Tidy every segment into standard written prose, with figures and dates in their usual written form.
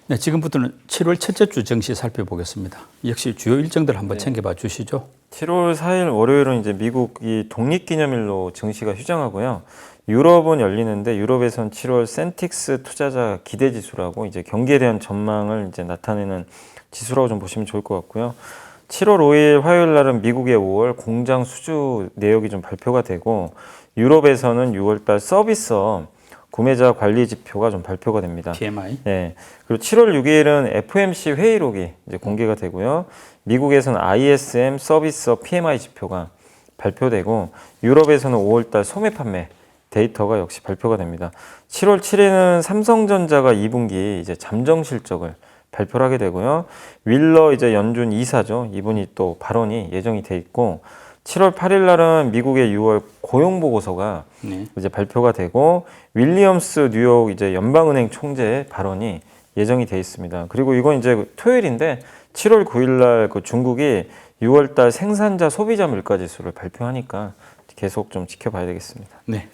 네, 지금부터는 7월 첫째 주 증시 살펴보겠습니다. 역시 주요 일정들 한번 챙겨봐 주시죠. 7월 4일 월요일은 이제 미국이 독립기념일로 증시가 휴장하고요. 유럽은 열리는데 유럽에선 7월 센틱스 투자자 기대지수라고 이제 경기에 대한 전망을 이제 나타내는 지수라고 좀 보시면 좋을 것 같고요. 7월 5일 화요일 날은 미국의 5월 공장 수주 내역이 좀 발표가 되고 유럽에서는 6월달 서비스업 구매자 관리 지표가 좀 발표가 됩니다. PMI. 네. 그리고 7월 6일은 FOMC 회의록이 이제 공개가 되고요. 미국에서는 ISM 서비스업 PMI 지표가 발표되고 유럽에서는 5월달 소매 판매 데이터가 역시 발표가 됩니다. 7월 7일은 삼성전자가 2분기 이제 잠정 실적을 발표를 하게 되고요. 윌러 이제 연준 이사죠. 이분이 또 발언이 예정이 돼 있고 7월 8일 날은 미국의 6월 고용 보고서가 이제 발표가 되고 윌리엄스 뉴욕 이제 연방은행 총재의 발언이 예정이 돼 있습니다. 그리고 이건 이제 토요일인데 7월 9일 날 그 중국이 6월 달 생산자 소비자 물가 지수를 발표하니까 계속 좀 지켜봐야 되겠습니다. 네.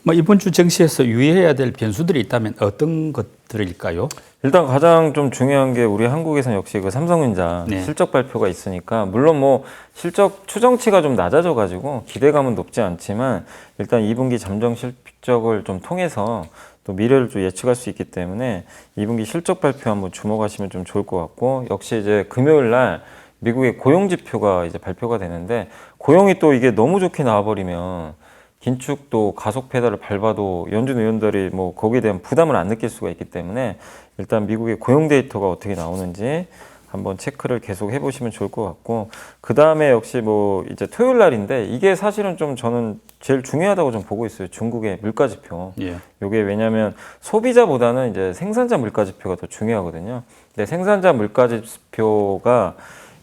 뭐 이번 주 증시에서 유의해야 될 변수들이 있다면 어떤 것들일까요? 일단 가장 좀 중요한 게 우리 한국에서는 역시 그 삼성전자 실적 발표가 있으니까 물론 뭐 실적 추정치가 좀 낮아져 가지고 기대감은 높지 않지만 일단 2분기 잠정 실적을 좀 통해서 또 미래를 좀 예측할 수 있기 때문에 2분기 실적 발표 한번 주목하시면 좀 좋을 것 같고 역시 이제 금요일 날 미국의 고용 지표가 이제 발표가 되는데 고용이 또 이게 너무 좋게 나와버리면 긴축도 가속 페달을 밟아도 연준 의원들이 뭐 거기에 대한 부담을 안 느낄 수가 있기 때문에 일단 미국의 고용 데이터가 어떻게 나오는지 한번 체크를 계속 해보시면 좋을 것 같고 그 다음에 역시 뭐 이제 토요일 날인데 이게 사실은 좀 저는 제일 중요하다고 좀 보고 있어요. 중국의 물가 지표. 이게 왜냐하면 소비자보다는 이제 생산자 물가 지표가 더 중요하거든요. 근데 생산자 물가 지표가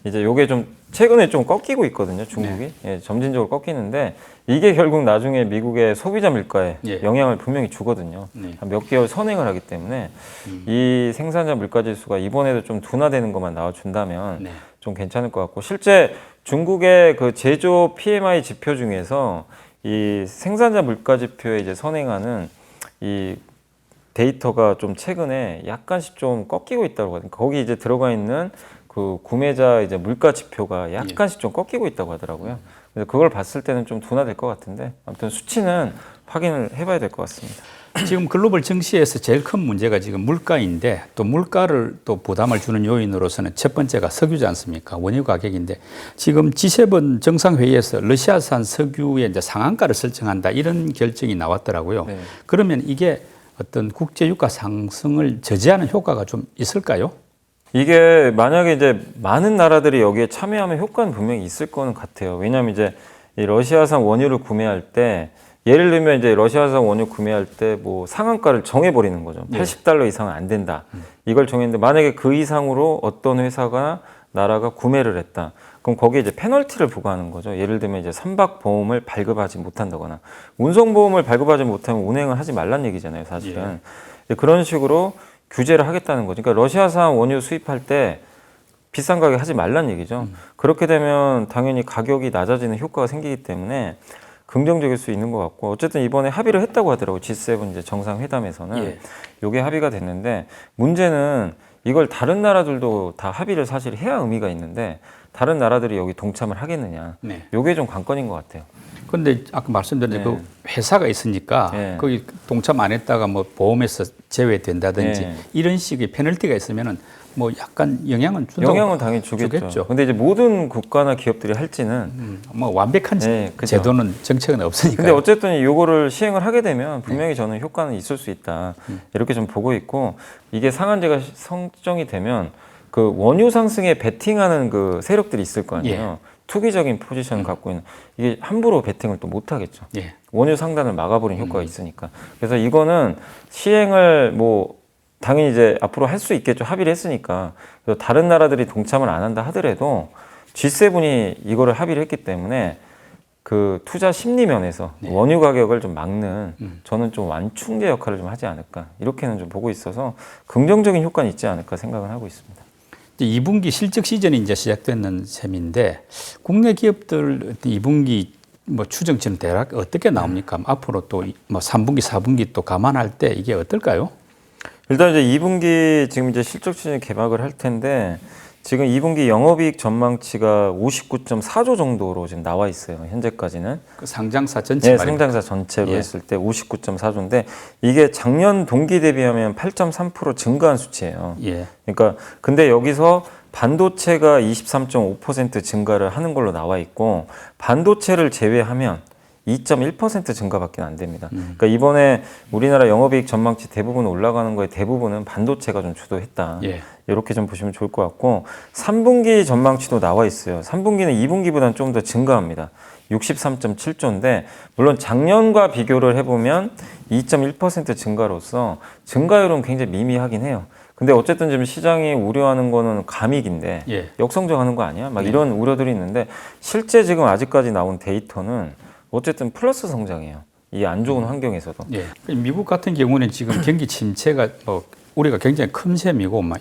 이제 요게 좀 최근에 좀 꺾이고 있거든요. 중국이 점진적으로 꺾이는데 이게 결국 나중에 미국의 소비자 물가에 영향을 분명히 주거든요. 한 몇 개월 선행을 하기 때문에 이 생산자 물가 지수가 이번에도 좀 둔화되는 것만 나와준다면 좀 괜찮을 것 같고 실제 중국의 그 제조 PMI 지표 중에서 이 생산자 물가 지표에 이제 선행하는 이 데이터가 좀 최근에 약간씩 좀 꺾이고 있다고 하거든요. 거기 이제 들어가 있는 그 구매자 이제 물가 지표가 약간씩 좀 꺾이고 있다고 하더라고요. 그래서 그걸 봤을 때는 좀 둔화될 것 같은데 아무튼 수치는 확인을 해봐야 될 것 같습니다. 지금 글로벌 증시에서 제일 큰 문제가 지금 물가인데 또 물가를 또 부담을 주는 요인으로서는 첫 번째가 석유지 않습니까? 원유 가격인데 지금 G7 정상회의에서 러시아산 석유의 이제 상한가를 설정한다 이런 결정이 나왔더라고요. 그러면 이게 어떤 국제 유가 상승을 저지하는 효과가 좀 있을까요? 이게 만약에 이제 많은 나라들이 여기에 참여하면 효과는 분명히 있을 거는 같아요. 왜냐하면 이제 이 러시아산 원유를 구매할 때 예를 들면 이제 러시아산 원유 구매할 때 뭐 상한가를 정해버리는 거죠. 80달러 이상은 안 된다. 이걸 정했는데 만약에 그 이상으로 어떤 회사가 나라가 구매를 했다. 그럼 거기에 이제 페널티를 부과하는 거죠. 예를 들면 이제 선박 보험을 발급하지 못한다거나 운송 보험을 발급하지 못하면 운행을 하지 말란 얘기잖아요, 사실은. 그런 식으로 규제를 하겠다는 거죠. 그러니까 러시아산 원유 수입할 때 비싼 가격에 하지 말란 얘기죠. 그렇게 되면 당연히 가격이 낮아지는 효과가 생기기 때문에 긍정적일 수 있는 것 같고 어쨌든 이번에 합의를 했다고 하더라고요. G7 이제 정상회담에서는 요게 합의가 됐는데 문제는 이걸 다른 나라들도 다 합의를 사실 해야 의미가 있는데 다른 나라들이 여기 동참을 하겠느냐. 요게 좀 관건인 것 같아요. 그런데 아까 말씀드린 그 회사가 있으니까 거기 동참 안 했다가 뭐 보험에서 제외된다든지 이런 식의 페널티가 있으면은 뭐 약간 영향은 준다고 영향은 당연히 주겠죠. 근데 이제 모든 국가나 기업들이 할지는 뭐 완벽한 제도는 정책은 없으니까. 근데 어쨌든 요거를 시행을 하게 되면 분명히 저는 효과는 있을 수 있다. 이렇게 좀 보고 있고 이게 상한제가 성정이 되면 그 원유 상승에 베팅하는 그 세력들이 있을 거 아니에요. 투기적인 포지션을 갖고 있는 이게 함부로 베팅을 또 못 하겠죠. 원유 상단을 막아버리는 효과가 있으니까. 그래서 이거는 시행을 뭐 당연히 이제 앞으로 할 수 있겠죠. 합의를 했으니까. 그래서 다른 나라들이 동참을 안 한다 하더라도 G7이 이거를 합의를 했기 때문에 그 투자 심리 면에서 원유 가격을 좀 막는 저는 좀 완충제 역할을 좀 하지 않을까 이렇게는 좀 보고 있어서 긍정적인 효과는 있지 않을까 생각을 하고 있습니다. 2분기 실적 시즌이 이제 시작되는 셈인데 국내 기업들 2분기 뭐 추정치는 대략 어떻게 나옵니까? 앞으로 또 뭐 3분기, 4분기 또 감안할 때 이게 어떨까요? 일단 이제 2분기 지금 이제 실적 추진 개막을 할 텐데 지금 2분기 영업이익 전망치가 59.4조 정도로 지금 나와 있어요. 현재까지는. 그 상장사 전체 네, 말입니까? 상장사 전체로 예. 했을 때 59.4조인데 이게 작년 동기 대비하면 8.3% 증가한 수치예요. 예. 그러니까 근데 여기서 반도체가 23.5% 증가를 하는 걸로 나와 있고 반도체를 제외하면 2.1% 증가밖에 안 됩니다. 그러니까 이번에 우리나라 영업이익 전망치 대부분 올라가는 거에 대부분은 반도체가 좀 주도했다. 예. 이렇게 좀 보시면 좋을 것 같고 3분기 전망치도 나와 있어요. 3분기는 2분기보다는 좀 더 증가합니다. 63.7조인데 물론 작년과 비교를 해보면 2.1% 증가로서 증가율은 굉장히 미미하긴 해요. 근데 어쨌든 지금 시장이 우려하는 거는 감익인데 예. 역성장하는 거 아니야? 막 이런 우려들이 있는데 실제 지금 아직까지 나온 데이터는 어쨌든 플러스 성장이에요. 이 안 좋은 환경에서도. 예. 미국 같은 경우는 지금 경기 침체가 우리가 굉장히 큰 셈이고 막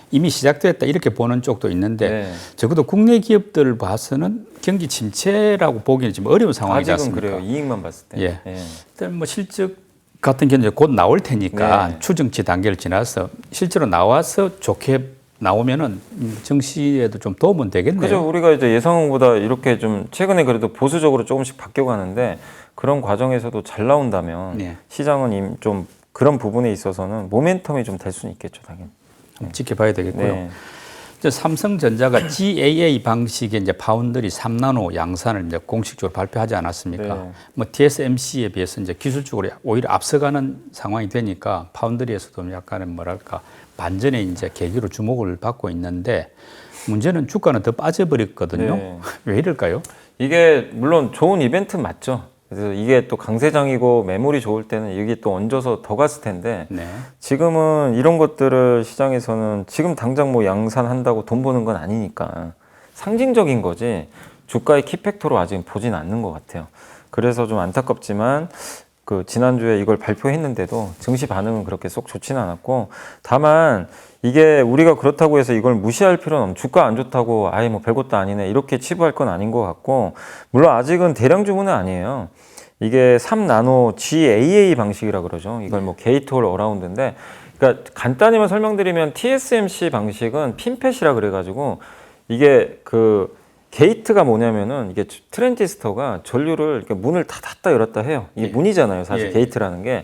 이미 시작됐다 이렇게 보는 쪽도 있는데 적어도 국내 기업들 봐서는 경기 침체라고 보기는 지금 어려운 상황이지 아직은 않습니까? 그래요. 이익만 봤을 때. 예. 일단 뭐 실적 같은 경우는 곧 나올 테니까 추정치 단계를 지나서 실제로 나와서 좋게 나오면은 증시에도 좀 도움은 되겠네요. 그죠. 우리가 이제 예상보다 이렇게 좀 최근에 그래도 보수적으로 조금씩 바뀌어가는데 그런 과정에서도 잘 나온다면 시장은 좀 그런 부분에 있어서는 모멘텀이 좀 될 수는 있겠죠, 당연히. 지켜봐야 되겠고요. 이제 삼성전자가 GAA 방식의 이제 파운드리 3나노 양산을 이제 공식적으로 발표하지 않았습니까? 뭐 TSMC에 비해서 이제 기술적으로 오히려 앞서가는 상황이 되니까 파운드리에서도 약간의 뭐랄까 반전의 이제 계기로 주목을 받고 있는데 문제는 주가는 더 빠져버렸거든요. 왜 이럴까요? 이게 물론 좋은 이벤트 맞죠. 그래서 이게 또 강세장이고 매물이 좋을 때는 이게 또 얹어서 더 갔을 텐데 지금은 이런 것들을 시장에서는 지금 당장 뭐 양산한다고 돈 버는 건 아니니까 상징적인 거지 주가의 키팩터로 아직 보진 않는 것 같아요. 그래서 좀 안타깝지만 그 지난주에 이걸 발표했는데도 증시 반응은 그렇게 쏙 좋지는 않았고 다만 이게 우리가 그렇다고 해서 이걸 무시할 필요는 없는 주가 안 좋다고 아예 뭐 별것도 아니네 이렇게 치부할 건 아닌 것 같고 물론 아직은 대량 주문은 아니에요. 이게 3나노 GAA 방식이라 그러죠. 이걸 뭐 게이트 올 어라운드인데 그러니까 간단히만 설명드리면 TSMC 방식은 핀펫이라 그래가지고 이게 그 게이트가 뭐냐면은 이게 트랜지스터가 전류를 이렇게 문을 다 닫다 열었다 해요. 이게 문이잖아요, 사실 게이트라는 게.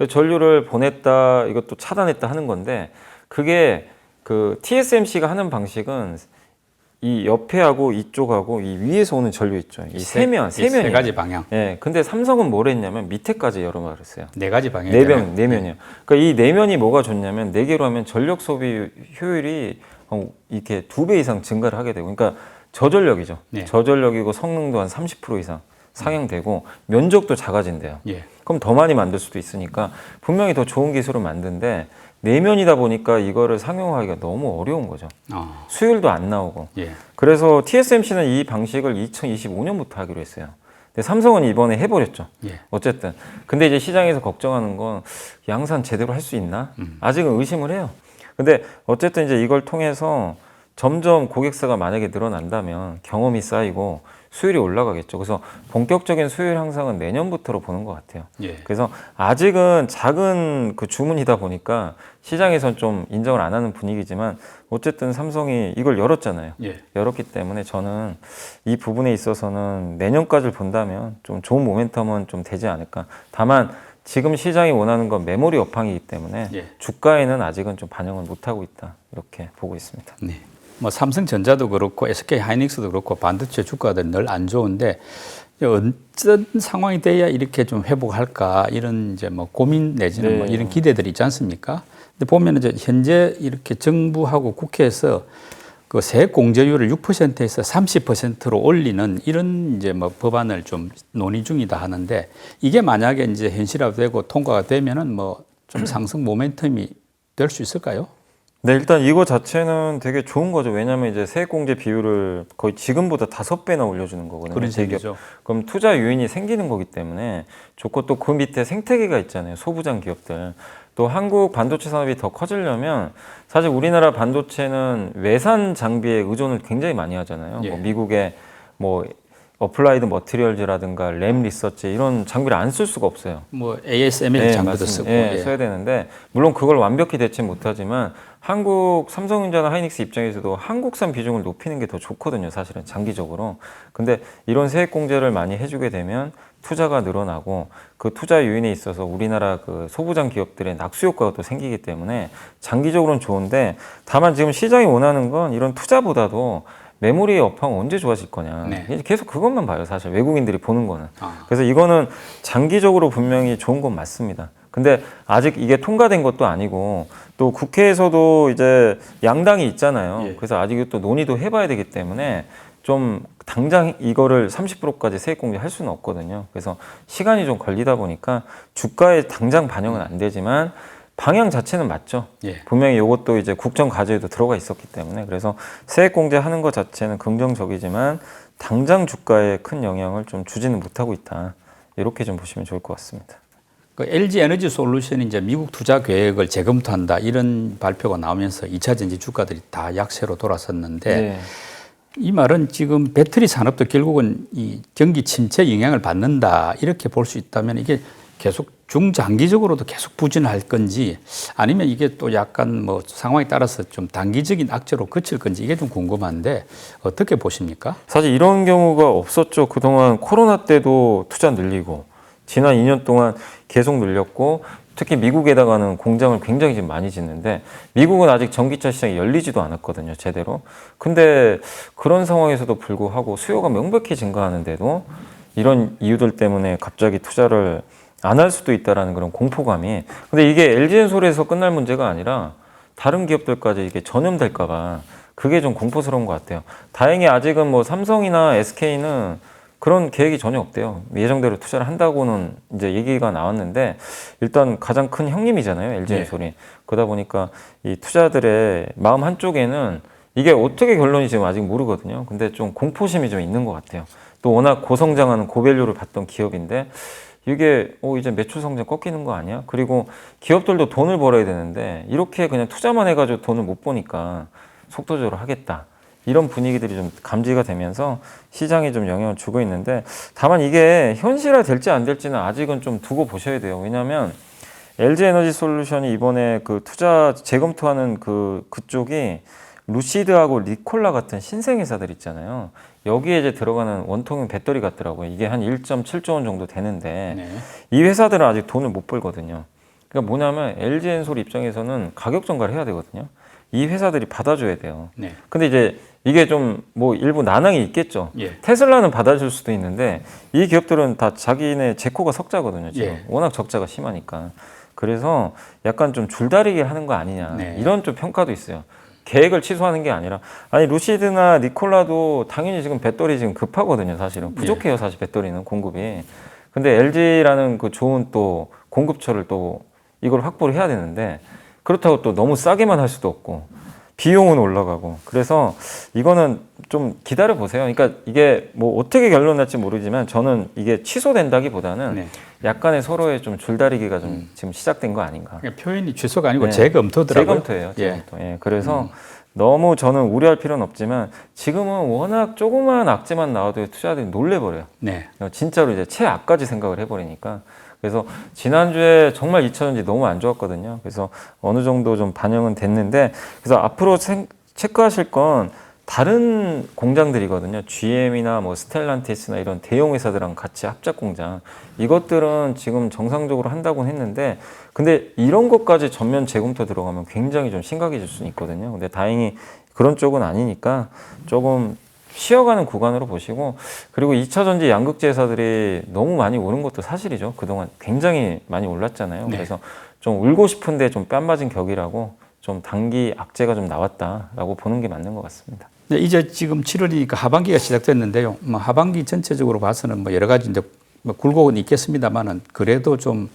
전류를 보냈다, 이것도 차단했다 하는 건데 그게 그 TSMC가 하는 방식은 이 옆에하고 이쪽하고 이 위에서 오는 전류 있죠. 이 세 가지 방향. 예. 근데 삼성은 뭘 했냐면 밑에까지 열어놔 그랬어요. 네 가지 방향. 네 면이요. 그러니까 이 네 면이 뭐가 좋냐면 네 개로 하면 전력 소비 효율이 이렇게 2배 이상 증가를 하게 되고, 그러니까 저전력이죠. 저전력이고 성능도 한 30% 이상 상향되고 면적도 작아진대요. 그럼 더 많이 만들 수도 있으니까 분명히 더 좋은 기술을 만드는데 내면이다 보니까 이거를 상용화하기가 너무 어려운 거죠. 수율도 안 나오고. 그래서 TSMC는 이 방식을 2025년부터 하기로 했어요. 근데 삼성은 이번에 해버렸죠. 어쨌든. 근데 이제 시장에서 걱정하는 건 양산 제대로 할 수 있나? 아직은 의심을 해요. 근데 어쨌든 이제 이걸 통해서 점점 고객사가 만약에 늘어난다면 경험이 쌓이고 수율이 올라가겠죠. 그래서 본격적인 수율 향상은 내년부터로 보는 것 같아요. 그래서 아직은 작은 그 주문이다 보니까 시장에선 좀 인정을 안 하는 분위기지만 어쨌든 삼성이 이걸 열었잖아요. 열었기 때문에 저는 이 부분에 있어서는 내년까지를 본다면 좀 좋은 모멘텀은 좀 되지 않을까. 다만 지금 시장이 원하는 건 메모리 업황이기 때문에 주가에는 아직은 좀 반영을 못하고 있다. 이렇게 보고 있습니다. 뭐 삼성전자도 그렇고 SK 하이닉스도 그렇고 반도체 주가들 늘 안 좋은데 어떤 상황이 돼야 이렇게 좀 회복할까 이런 이제 뭐 고민 내지는 뭐 이런 기대들이 있지 않습니까? 근데 보면 이제 현재 이렇게 정부하고 국회에서 그 세액 공제율을 6%에서 30%로 올리는 이런 이제 뭐 법안을 좀 논의 중이다 하는데 이게 만약에 이제 현실화되고 통과가 되면은 뭐 좀 상승 모멘텀이 될 수 있을까요? 네, 일단 이거 자체는 되게 좋은 거죠. 왜냐하면 이제 세액공제 비율을 거의 지금보다 5배나 올려주는 거거든요. 그런 셈이죠. 그럼 투자 유인이 생기는 거기 때문에 좋고 또 그 밑에 생태계가 있잖아요. 소부장 기업들. 또 한국 반도체 산업이 더 커지려면 사실 우리나라 반도체는 외산 장비에 의존을 굉장히 많이 하잖아요. 뭐 미국의 뭐 어플라이드 머티리얼즈라든가 램 리서치 이런 장비를 안 쓸 수가 없어요. 뭐 ASML 장비도 맞습니다. 쓰고 예, 써야 되는데 물론 그걸 완벽히 대체 못하지만 한국 삼성전자나 하이닉스 입장에서도 한국산 비중을 높이는 게 더 좋거든요. 사실은 장기적으로. 근데 이런 세액 공제를 많이 해주게 되면 투자가 늘어나고 그 투자 유인에 있어서 우리나라 그 소부장 기업들의 낙수 효과가 또 생기기 때문에 장기적으로는 좋은데 다만 지금 시장이 원하는 건 이런 투자보다도 메모리의 업황 언제 좋아질 거냐. 네. 계속 그것만 봐요. 사실 외국인들이 보는 거는. 그래서 이거는 장기적으로 분명히 좋은 건 맞습니다. 근데 아직 이게 통과된 것도 아니고 또 국회에서도 이제 양당이 있잖아요. 예. 그래서 아직 또 논의도 해봐야 되기 때문에 좀 당장 이거를 30%까지 세액 공제할 수는 없거든요. 그래서 시간이 좀 걸리다 보니까 주가에 당장 반영은 안 되지만 방향 자체는 맞죠. 예. 분명히 이것도 이제 국정 과제에도 들어가 있었기 때문에 그래서 세액 공제하는 것 자체는 긍정적이지만 당장 주가에 큰 영향을 좀 주지는 못하고 있다. 이렇게 좀 보시면 좋을 것 같습니다. 그 LG 에너지 솔루션이 이제 미국 투자 계획을 재검토한다 이런 발표가 나오면서 2차 전지 주가들이 다 약세로 돌아섰는데 네. 이 말은 지금 배터리 산업도 결국은 이 경기 침체 영향을 받는다 이렇게 볼 수 있다면 이게 계속 중장기적으로도 계속 부진할 건지 아니면 이게 또 약간 뭐 상황에 따라서 좀 단기적인 악재로 그칠 건지 이게 좀 궁금한데 어떻게 보십니까? 사실 이런 경우가 없었죠. 그동안 코로나 때도 투자 늘리고 지난 2년 동안 계속 늘렸고 특히 미국에다가는 공장을 굉장히 지금 많이 짓는데 미국은 아직 전기차 시장이 열리지도 않았거든요. 제대로. 근데 그런 상황에서도 불구하고 수요가 명백히 증가하는데도 이런 이유들 때문에 갑자기 투자를 안 할 수도 있다라는 그런 공포감이. 근데 이게 LG엔솔에서 끝날 문제가 아니라 다른 기업들까지 이게 전염될까봐 그게 좀 공포스러운 것 같아요. 다행히 아직은 뭐 삼성이나 SK는 그런 계획이 전혀 없대요. 예정대로 투자를 한다고는 이제 얘기가 나왔는데 일단 가장 큰 형님이잖아요. LG엔솔이. 네. 그러다 보니까 이 투자들의 마음 한쪽에는 이게 어떻게 결론이 지금 아직 모르거든요. 근데 좀 공포심이 좀 있는 것 같아요. 또 워낙 고성장하는 고밸류를 봤던 기업인데 이게 이제 매출 성장 꺾이는 거 아니야? 그리고 기업들도 돈을 벌어야 되는데 이렇게 그냥 투자만 해가지고 돈을 못 버니까 속도적으로 하겠다. 이런 분위기들이 좀 감지가 되면서 시장에 좀 영향을 주고 있는데 다만 이게 현실화 될지 안 될지는 아직은 좀 두고 보셔야 돼요. 왜냐하면 LG에너지솔루션이 이번에 그 투자 재검토하는 그쪽이 루시드하고 리콜라 같은 신생 회사들 있잖아요. 여기에 이제 들어가는 원통형 배터리 같더라고요. 이게 한 1.7조 원 정도 되는데 네. 이 회사들은 아직 돈을 못 벌거든요. 그러니까 뭐냐면 LG엔솔 입장에서는 가격 전가를 해야 되거든요. 이 회사들이 받아줘야 돼요. 네. 근데 이제 이게 좀 뭐 일부 난항이 있겠죠. 예. 테슬라는 받아줄 수도 있는데 이 기업들은 다 자기네 재코가 석자거든요. 지금 예. 워낙 적자가 심하니까. 그래서 약간 좀 줄다리기를 하는 거 아니냐. 네. 이런 좀 평가도 있어요. 계획을 취소하는 게 아니라 아니 루시드나 니콜라도 당연히 지금 배터리 지금 급하거든요. 사실은 부족해요. 사실 배터리는 공급이. 근데 LG라는 그 좋은 또 공급처를 또 이걸 확보를 해야 되는데 그렇다고 또 너무 싸게만 할 수도 없고 비용은 올라가고 그래서 이거는 좀 기다려 보세요. 그러니까 이게 뭐 어떻게 결론 날지 모르지만 저는 이게 취소된다기보다는 네. 약간의 서로의 좀 줄다리기가 좀 지금 시작된 거 아닌가. 그러니까 표현이 취소가 아니고 네. 재검토더라고요. 재검토예요. 재검토. 예. 그래서 너무 저는 우려할 필요는 없지만 지금은 워낙 조그마한 악재만 나와도 투자자들이 놀래버려요. 네. 진짜로 이제 최악까지 생각을 해버리니까. 그래서 지난주에 정말 2차전지 너무 안 좋았거든요. 그래서 어느 정도 좀 반영은 됐는데 그래서 앞으로 체크하실 건 다른 공장들이거든요. GM이나 뭐 스텔란티스나 이런 대형 회사들랑 같이 합작 공장. 이것들은 지금 정상적으로 한다고는 했는데 근데 이런 것까지 전면 재검토 들어가면 굉장히 좀 심각해질 수는 있거든요. 근데 다행히 그런 쪽은 아니니까 조금 쉬어가는 구간으로 보시고 그리고 2차 전지 양극재 회사들이 너무 많이 오른 것도 사실이죠. 그동안 굉장히 많이 올랐잖아요. 네. 그래서 좀 울고 싶은데 좀 뺨 맞은 격이라고 좀 단기 악재가 좀 나왔다라고 보는 게 맞는 것 같습니다. 네, 이제 지금 7월이니까 하반기가 시작됐는데요. 뭐 하반기 전체적으로 봐서는 뭐 여러 가지 이제 뭐 굴곡은 있겠습니다만은 그래도 좀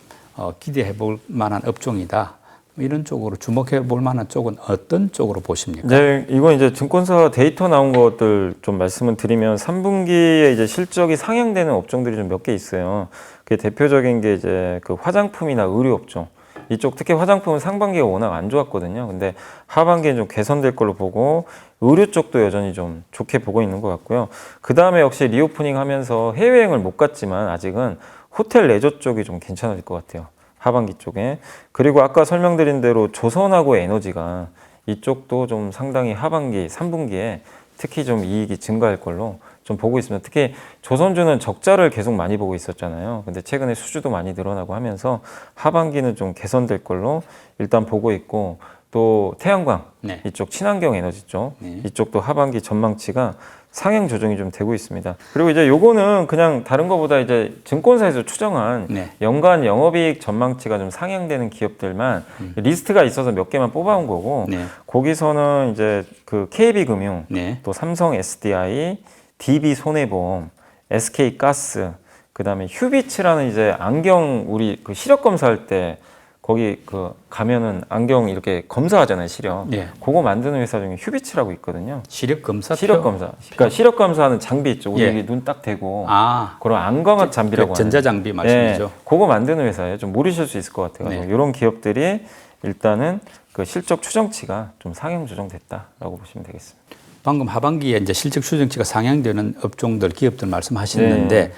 기대해 볼 만한 업종이다. 이런 쪽으로 주목해 볼 만한 쪽은 어떤 쪽으로 보십니까? 네, 이건 이제 증권사 데이터 나온 것들 좀 말씀을 드리면 3분기에 이제 실적이 상향되는 업종들이 좀 몇 개 있어요. 그 대표적인 게 이제 그 화장품이나 의류 업종. 이쪽 특히 화장품은 상반기가 워낙 안 좋았거든요. 근데 하반기에 좀 개선될 걸로 보고 의류 쪽도 여전히 좀 좋게 보고 있는 것 같고요. 그 다음에 역시 리오프닝 하면서 해외여행을 못 갔지만 아직은 호텔 레저 쪽이 좀 괜찮을 것 같아요. 하반기 쪽에. 그리고 아까 설명드린 대로 조선하고 에너지가 이쪽도 좀 상당히 하반기 3분기에 특히 좀 이익이 증가할 걸로 좀 보고 있습니다. 특히 조선주는 적자를 계속 많이 보고 있었잖아요. 근데 최근에 수주도 많이 늘어나고 하면서 하반기는 좀 개선될 걸로 일단 보고 있고, 또 태양광 네. 이쪽 친환경 에너지 쪽 네. 이쪽도 하반기 전망치가 상향 조정이 좀 되고 있습니다. 그리고 이제 요거는 그냥 다른 거보다 이제 증권사에서 추정한 네. 연간 영업이익 전망치가 좀 상향되는 기업들만 리스트가 있어서 몇 개만 뽑아온 거고, 네. 거기서는 이제 그 KB금융, 네. 또 삼성 SDI, DB손해보험, SK가스, 그다음에 휴비츠라는 이제 안경, 우리 그 시력 검사할 때 거기 그 가면은 안경 이렇게 검사하잖아요, 시력. 네. 그거 만드는 회사 중에 휴비츠라고 있거든요. 시력 검사. 시력 검사. 그러니까 시력 검사하는 장비 있죠. 우리 예. 눈 딱 대고 아, 그런 안광학 장비라고 그 전자장비 하는. 말씀이죠. 네, 그거 만드는 회사예요. 좀 모르실 수 있을 것 같아요. 네. 이런 기업들이 일단은 그 실적 추정치가 좀 상향 조정됐다라고 보시면 되겠습니다. 방금 하반기에 이제 실적 추정치가 상향되는 업종들, 기업들 말씀하셨는데, 네.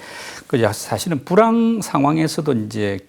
그 사실은 불황 상황에서도 이제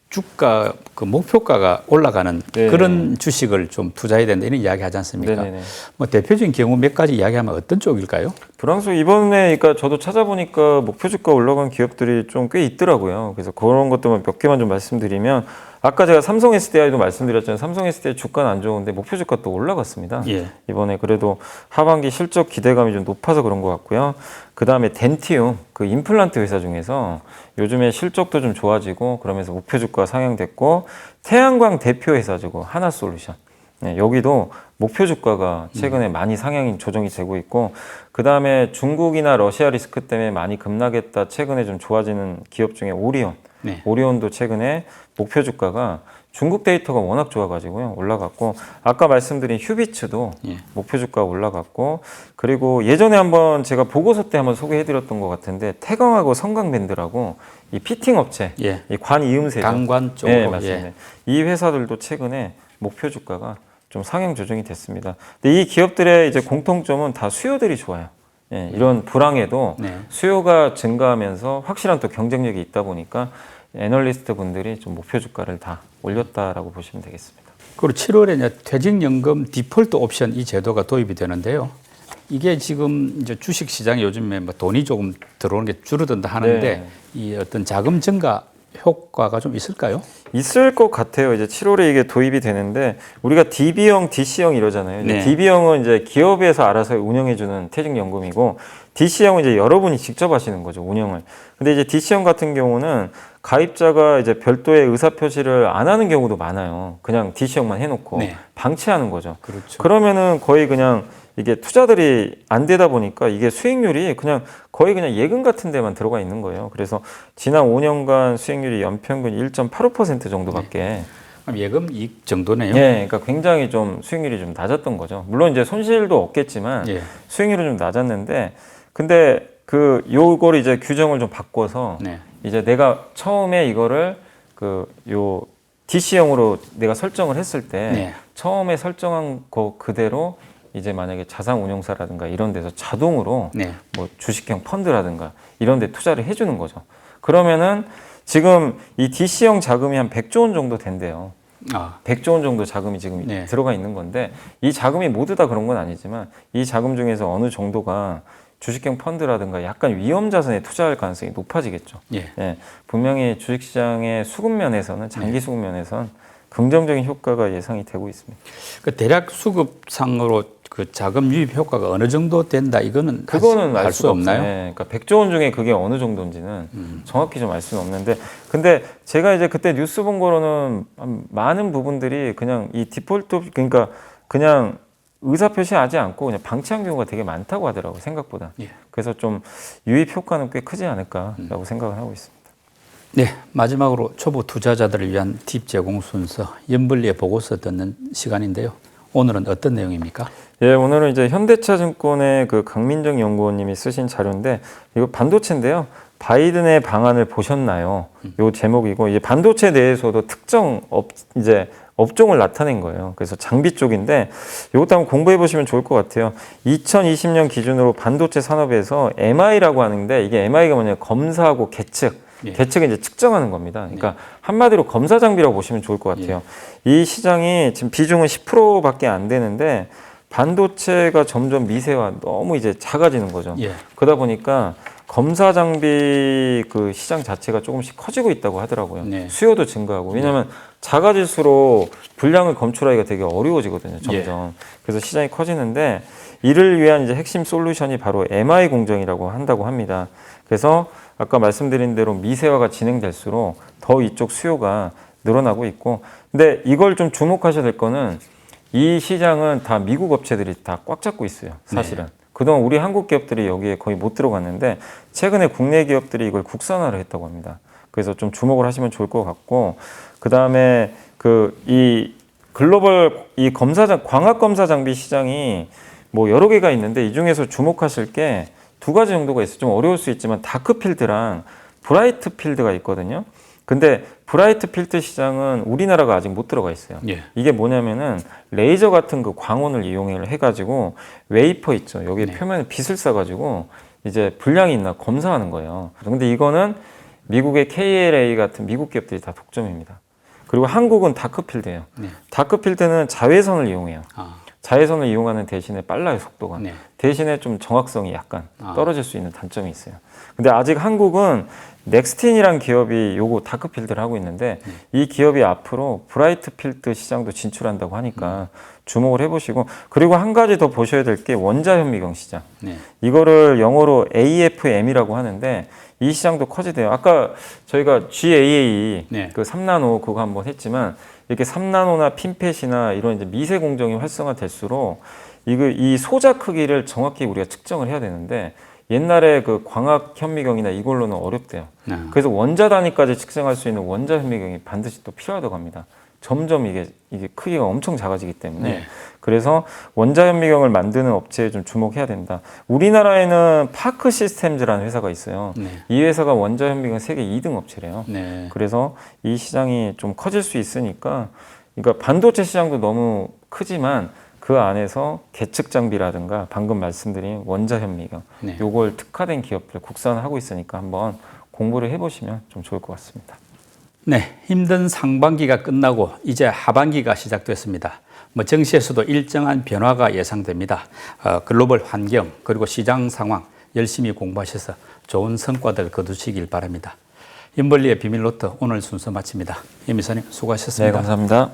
주가 그 목표가가 올라가는 네. 그런 주식을 좀 투자해야 된다 이런 이야기 하지 않습니까? 네네네. 뭐 대표적인 경우 몇 가지 이야기하면 어떤 쪽일까요? 불황수 이번에 그러니까 저도 찾아보니까 목표 주가 올라간 기업들이 좀 꽤 있더라고요. 그래서 그런 것들만 몇 개만 좀 말씀드리면, 아까 제가 삼성 SDI도 말씀드렸잖아요. 삼성 SDI 주가는 안 좋은데 목표 주가 또 올라갔습니다. 예. 이번에 그래도 하반기 실적 기대감이 좀 높아서 그런 것 같고요. 그 다음에 덴티움, 그 임플란트 회사 중에서 요즘에 실적도 좀 좋아지고 그러면서 목표 주가 상향됐고, 태양광 대표 회사죠, 하나솔루션. 네, 여기도 목표 주가가 최근에 많이 상향이 조정이 되고 있고, 그 다음에 중국이나 러시아 리스크 때문에 많이 급락했다 최근에 좀 좋아지는 기업 중에 오리온. 네. 오리온도 최근에 목표 주가가 중국 데이터가 워낙 좋아가지고요 올라갔고, 아까 말씀드린 휴비츠도 예. 목표 주가 올라갔고, 그리고 예전에 한번 제가 보고서 때 한번 소개해드렸던 것 같은데, 태광하고 성강밴드라고 이 피팅 업체, 예. 이 관 이음새죠. 강관 쪽으로. 네, 맞습니다. 예. 이 회사들도 최근에 목표 주가가 좀 상향 조정이 됐습니다. 근데 이 기업들의 이제 공통점은 다 수요들이 좋아요. 예, 이런 불황에도 네. 수요가 증가하면서 확실한 또 경쟁력이 있다 보니까 애널리스트 분들이 좀 목표 주가를 다 올렸다라고 보시면 되겠습니다. 그리고 7월에 이제 퇴직연금 디폴트 옵션 이 제도가 도입이 되는데요. 이게 지금 이제 주식 시장에 요즘에 뭐 돈이 조금 들어오는 게 줄어든다 하는데 네. 이 어떤 자금 증가 효과가 좀 있을까요? 있을 것 같아요. 이제 7월에 이게 도입이 되는데, 우리가 DB형, DC형 이러잖아요. 네. DB형은 이제 기업에서 알아서 운영해주는 퇴직연금이고, DC형은 이제 여러분이 직접 하시는 거죠, 운영을. 근데 이제 DC형 같은 경우는 가입자가 이제 별도의 의사표시를 안 하는 경우도 많아요. 그냥 DC형만 해놓고 네. 방치하는 거죠. 그렇죠. 그러면은 거의 그냥 이게 투자들이 안 되다 보니까 이게 수익률이 그냥 거의 그냥 예금 같은 데만 들어가 있는 거예요. 그래서 지난 5년간 수익률이 연평균 1.85% 정도밖에. 그럼 예금 이익 정도네요. 예, 그러니까 굉장히 좀 수익률이 좀 낮았던 거죠. 물론 이제 손실도 없겠지만 예. 수익률은 좀 낮았는데, 근데 그 요거를 이제 규정을 좀 바꿔서 네. 이제 내가 처음에 이거를 그 요 DC형으로 내가 설정을 했을 때 네. 처음에 설정한 거 그대로 이제 만약에 자산운용사라든가 이런 데서 자동으로 네. 뭐 주식형 펀드라든가 이런 데 투자를 해주는 거죠. 그러면은 지금 이 DC형 자금이 한 100조 원 정도 된대요. 아, 100조 원 정도 자금이 지금 네. 들어가 있는 건데, 이 자금이 모두 다 그런 건 아니지만 이 자금 중에서 어느 정도가 주식형 펀드라든가 약간 위험 자산에 투자할 가능성이 높아지겠죠. 예. 예, 분명히 주식시장의 수급 면에서는, 장기 수급 면에서는 긍정적인 효과가 예상이 되고 있습니다. 그 대략 수급상으로 그 자금 유입 효과가 어느 정도 된다 이거는 그거는 알 알 수 수가 없나요? 없나요? 네, 그러니까 100조 원 중에 그게 어느 정도인지는 정확히 좀 알 수는 없는데, 근데 제가 이제 그때 뉴스 본 거로는 많은 부분들이 그냥 이 디폴트, 그러니까 그냥 의사표시하지 않고 그냥 방치한 경우가 되게 많다고 하더라고요, 생각보다. 예. 그래서 좀 유입 효과는 꽤 크지 않을까라고 생각을 하고 있습니다. 네, 마지막으로 초보 투자자들을 위한 팁 제공 순서 연불리의 보고서 듣는 시간인데요. 오늘은 어떤 내용입니까? 예, 오늘은 이제 현대차증권의 그 강민정 연구원님이 쓰신 자료인데, 이거 반도체인데요. 바이든의 방안을 보셨나요? 요 제목이고 이제 반도체 내에서도 특정 업종을 나타낸 거예요. 그래서 장비 쪽인데 이것도 한번 공부해 보시면 좋을 것 같아요. 2020년 기준으로 반도체 산업에서 MI라고 하는데 이게 MI가 뭐냐면 검사하고 계측. 예. 계측은 이제 측정하는 겁니다. 그러니까 한마디로 검사 장비라고 보시면 좋을 것 같아요. 이 시장이 지금 비중은 10%밖에 안 되는데 반도체가 점점 미세화 너무 이제 작아지는 거죠. 예. 그러다 보니까 검사 장비 그 시장 자체가 조금씩 커지고 있다고 하더라고요. 네. 수요도 증가하고. 왜냐하면 작아질수록 분량을 검출하기가 되게 어려워지거든요. 점점. 그래서 시장이 커지는데 이를 위한 이제 핵심 솔루션이 바로 MI 공정이라고 한다고 합니다. 그래서 아까 말씀드린 대로 미세화가 진행될수록 더 이쪽 수요가 늘어나고 있고, 근데 이걸 좀 주목하셔야 될 거는 이 시장은 다 미국 업체들이 다 꽉 잡고 있어요. 사실은. 네. 그동안 우리 한국 기업들이 여기에 거의 못 들어갔는데 최근에 국내 기업들이 이걸 국산화를 했다고 합니다. 그래서 좀 주목을 하시면 좋을 것 같고, 그 다음에 이 글로벌 이 광학 검사 장비 시장이 뭐 여러 개가 있는데 이 중에서 주목하실 게 두 가지 정도가 있어요. 좀 어려울 수 있지만 다크 필드랑 브라이트 필드가 있거든요. 근데 브라이트 필드 시장은 우리나라가 아직 못 들어가 있어요. 예. 이게 뭐냐면은 레이저 같은 그 광원을 이용해가지고 웨이퍼 있죠. 여기 네. 표면에 빛을 쏴가지고 이제 불량이 있나 검사하는 거예요. 근데 이거는 미국의 KLA 같은 미국 기업들이 다 독점입니다. 그리고 한국은 다크필드예요. 네. 다크필드는 자외선을 이용해요. 아. 자외선을 이용하는 대신에 빨라요, 속도가. 네. 대신에 좀 정확성이 약간 아. 떨어질 수 있는 단점이 있어요. 근데 아직 한국은 넥스틴이라는 기업이 요거 다크필드를 하고 있는데 이 기업이 앞으로 브라이트 필드 시장도 진출한다고 하니까 주목을 해보시고, 그리고 한 가지 더 보셔야 될 게 원자 현미경 시장. 네. 이거를 영어로 AFM이라고 하는데 이 시장도 커지대요. 아까 저희가 GAA 네. 그 3나노 그거 한번 했지만 이렇게 3나노나 핀펫이나 이런 이제 미세 공정이 활성화될수록 이 소자 크기를 정확히 우리가 측정을 해야 되는데 옛날에 그 광학 현미경이나 이걸로는 어렵대요. 그래서 원자 단위까지 측정할 수 있는 원자 현미경이 반드시 또 필요하다고 합니다. 점점 이게 크기가 엄청 작아지기 때문에. 네. 그래서 원자 현미경을 만드는 업체에 좀 주목해야 된다. 우리나라에는 파크 시스템즈라는 회사가 있어요. 네. 이 회사가 원자 현미경 세계 2등 업체래요. 네. 그래서 이 시장이 좀 커질 수 있으니까, 그러니까 반도체 시장도 너무 크지만 그 안에서 계측 장비라든가 방금 말씀드린 원자 현미경, 네. 요걸 특화된 기업들 국산화하고 있으니까 한번 공부를 해보시면 좀 좋을 것 같습니다. 네, 힘든 상반기가 끝나고 이제 하반기가 시작됐습니다. 증시에서도 일정한 변화가 예상됩니다. 글로벌 환경 그리고 시장 상황 열심히 공부하셔서 좋은 성과들 거두시길 바랍니다. 인벌리의 비밀노트 오늘 순서 마칩니다. 임 이사님 수고하셨습니다. 네, 감사합니다.